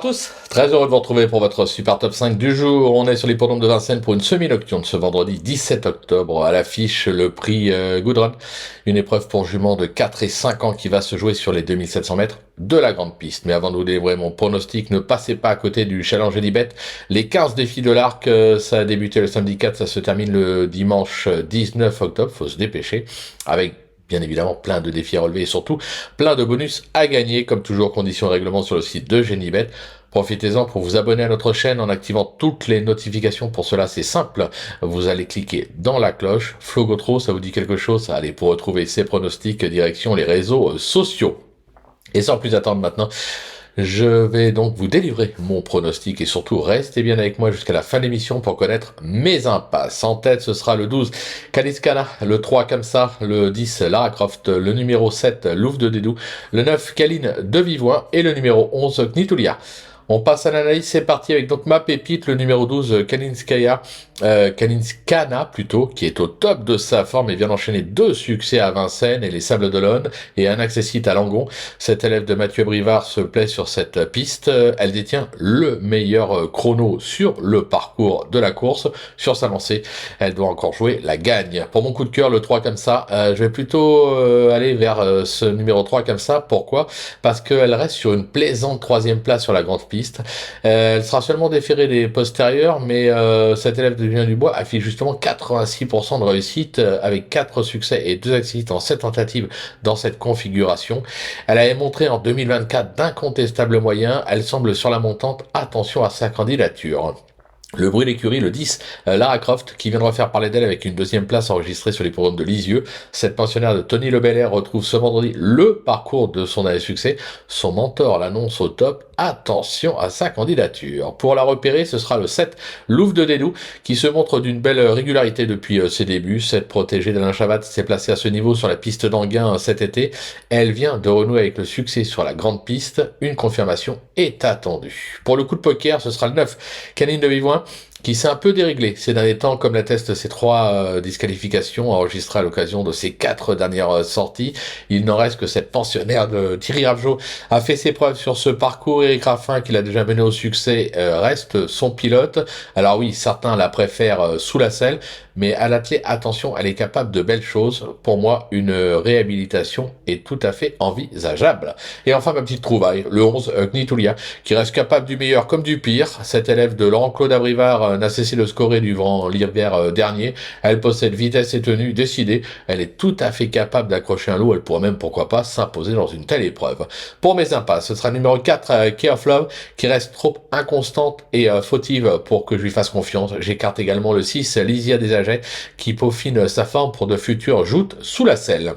tous, très heureux de vous retrouver pour votre super top 5 du jour. On est sur l'hippodrome de Vincennes pour une semi-nocturne ce vendredi 17 octobre. À l'affiche, le prix Good Run, une épreuve pour juments de 4 et 5 ans qui va se jouer sur les 2700 mètres de la grande piste. Mais avant de vous délivrer mon pronostic, ne passez pas à côté du challenge Unibet. Les 15 défis de l'arc, ça a débuté le samedi 4, ça se termine le dimanche 19 octobre, faut se dépêcher, avec bien évidemment plein de défis à relever et surtout plein de bonus à gagner, comme toujours conditions et règlements sur le site de Genibet. Profitez-en pour vous abonner à notre chaîne en activant toutes les notifications. Pour cela, c'est simple. Vous allez cliquer dans la cloche. Flo Gautreau, ça vous dit quelque chose? Allez, pour retrouver ces pronostics, direction les réseaux sociaux. Et sans plus attendre maintenant, je vais donc vous délivrer mon pronostic et surtout restez bien avec moi jusqu'à la fin de l'émission pour connaître mes impasses. En tête, ce sera le 12 Kaliskana, le 3 Kamsa, le 10 Lara Croft, le numéro 7 Louvre de Dédou, le 9 Kaline de Vivoin et le numéro 11 Knitulia. On passe à l'analyse, c'est parti avec donc ma pépite, le numéro 12, Kalinskana plutôt, qui est au top de sa forme et vient d'enchaîner 2 succès à Vincennes et les Sables d'Olonne et un accessite à Langon. Cette élève de Mathieu Brivard se plaît sur cette piste. Elle détient le meilleur chrono sur le parcours de la course. Sur sa lancée, elle doit encore jouer la gagne. Pour mon coup de cœur, le 3 comme ça, je vais plutôt aller vers ce numéro 3 comme ça. Pourquoi? Parce qu'elle reste sur une plaisante 3e place sur la grande piste. Elle sera seulement déférée des postérieurs, mais cette élève de Julien Dubois affiche justement 86% de réussite avec 4 succès et 2 accidents en 7 tentatives dans cette configuration. Elle avait montré en 2024 d'incontestables moyens. Elle semble sur la montante. Attention à sa candidature. Le bruit d'écurie, le 10, Lara Croft, qui viendra faire parler d'elle avec une 2e place enregistrée sur les programmes de Lisieux. Cette pensionnaire de Tony Lebelair retrouve ce vendredi le parcours de son année succès. Son mentor l'annonce au top. Attention à sa candidature. Pour la repérer, ce sera le 7, Louvre de Dédou, qui se montre d'une belle régularité depuis ses débuts. Cette protégée d'Alain Chavat s'est placée à ce niveau sur la piste d'Anguin cet été. Elle vient de renouer avec le succès sur la grande piste. Une confirmation est attendue. Pour le coup de poker, ce sera le 9, Canine de Vivoin, qui s'est un peu déréglé ces derniers temps, comme l'attestent ses 3 disqualifications enregistrées à l'occasion de ses 4 dernières sorties. Il n'en reste que cette pensionnaire de Thierry Ravgeot a fait ses preuves sur ce parcours. Éric Raffin, qui l'a déjà mené au succès, reste son pilote. Alors oui, certains la préfèrent sous la selle, mais à l'attelé, attention, elle est capable de belles choses. Pour moi, une réhabilitation est tout à fait envisageable. Et enfin, ma petite trouvaille, le 11, Knitulia, qui reste capable du meilleur comme du pire. Cette élève de Laurent-Claude Abrivard n'a cessé de scorer durant l'hiver dernier. Elle possède vitesse et tenue décidée. Elle est tout à fait capable d'accrocher un lot. Elle pourrait même, pourquoi pas, s'imposer dans une telle épreuve. Pour mes impasses, ce sera le numéro 4, Key of Love, qui reste trop inconstante et fautive pour que je lui fasse confiance. J'écarte également le 6, Lysia Desaget, qui peaufine sa forme pour de futures joutes sous la selle.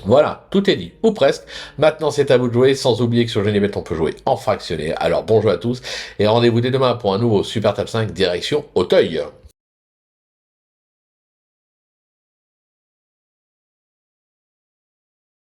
Voilà, tout est dit, ou presque. Maintenant, c'est à vous de jouer, sans oublier que sur Genibet, on peut jouer en fractionné. Alors, bonjour à tous, et rendez-vous dès demain pour un nouveau Super Top 5 direction Auteuil.